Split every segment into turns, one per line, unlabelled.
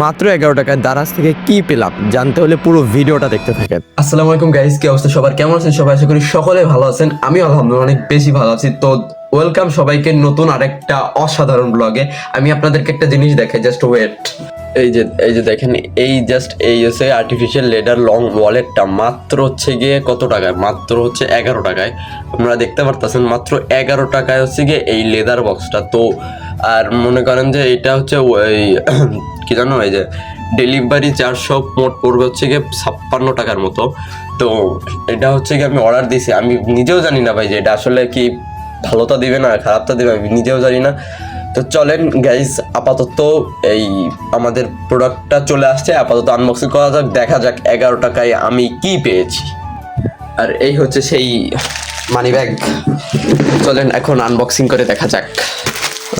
মাত্র 11 টাকায় দারাজ থেকে কি পেলাম জানতে হলে পুরো ভিডিওটা দেখতে থাকেন।
আসসালামু আলাইকুম গাইস, কি অবস্থা সবার, কেমন আছেন সবাই? আশা করি সকলে ভালো আছেন। আমি আলহামদুলিল্লাহ অনেক বেশি ভালো আছি। তো ওয়েলকাম সবাইকে নতুন আরেকটা অসাধারণ ব্লগে। আমি আপনাদেরকে একটা জিনিস দেখাই, জাস্ট ওয়েট। এই যে দেখেন, এই হচ্ছে আর্টিফিশিয়াল লেদার লং ওয়ালেটটা মাত্র হচ্ছে গিয়ে কত টাকায়? মাত্র হচ্ছে 11 টাকায়। আপনারা দেখতে পারতেছেন মাত্র 11 টাকায় হচ্ছে গিয়ে এই লেদার বক্সটা। তো আর মনে করেন যে এটা হচ্ছে ওই কি জানো, এই যে ডেলিভারি চার্জ সব মোট পড়বে হচ্ছে গিয়ে 56 টাকার মতো। তো এটা হচ্ছে গিয়ে আমি অর্ডার দিয়েছি, আমি নিজেও জানি না ভাই যে এটা আসলে কি ভালোটা দিবে না খারাপটা দিবে, আমি নিজেও জানি না। তো চলেন গাইজ, আপাতত এই আমাদের প্রোডাক্টটা চলে আসছে, আপাতত আনবক্সিং করা যাক, দেখা যাক 11 টাকায় আমি কি পেয়েছি। আর এই হচ্ছে সেই মানি ব্যাগ। চলেন এখন আনবক্সিং করে দেখা যাক।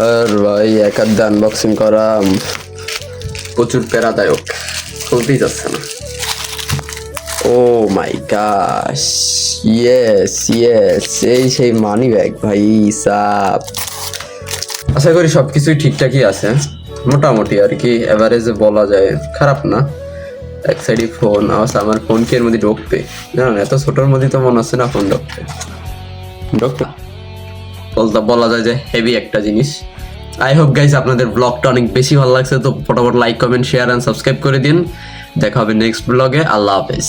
আর ভাই একাধ আনবক্সিং করা প্রচুর প্যারাদায়ক, খুলতেই যাচ্ছে না। ও মাই গশ, ইয়েস ইয়েস, এই সেই মানি ব্যাগ ভাই সাব। আশা করি সব কিছুই ঠিকঠাকই আছে, মোটামুটি আর কি, এভারেজে বলা যায়, খারাপ না। এক সাইডে ফোন, আমার ফোন কি এর মধ্যে ঢুকবে? জানেন এত ছোটোর মধ্যে তো মনে হচ্ছে না ফোন ঢুকবে। বলা যায় যে হেভি একটা জিনিস। আই হোপ গাইস আপনাদের ব্লগটা অনেক বেশি ভালো লাগছে। তো ফটাফট like, comment, share and subscribe করে দিন। দেখা হবে নেক্সট ব্লগে। আল্লাহ হাফেজ।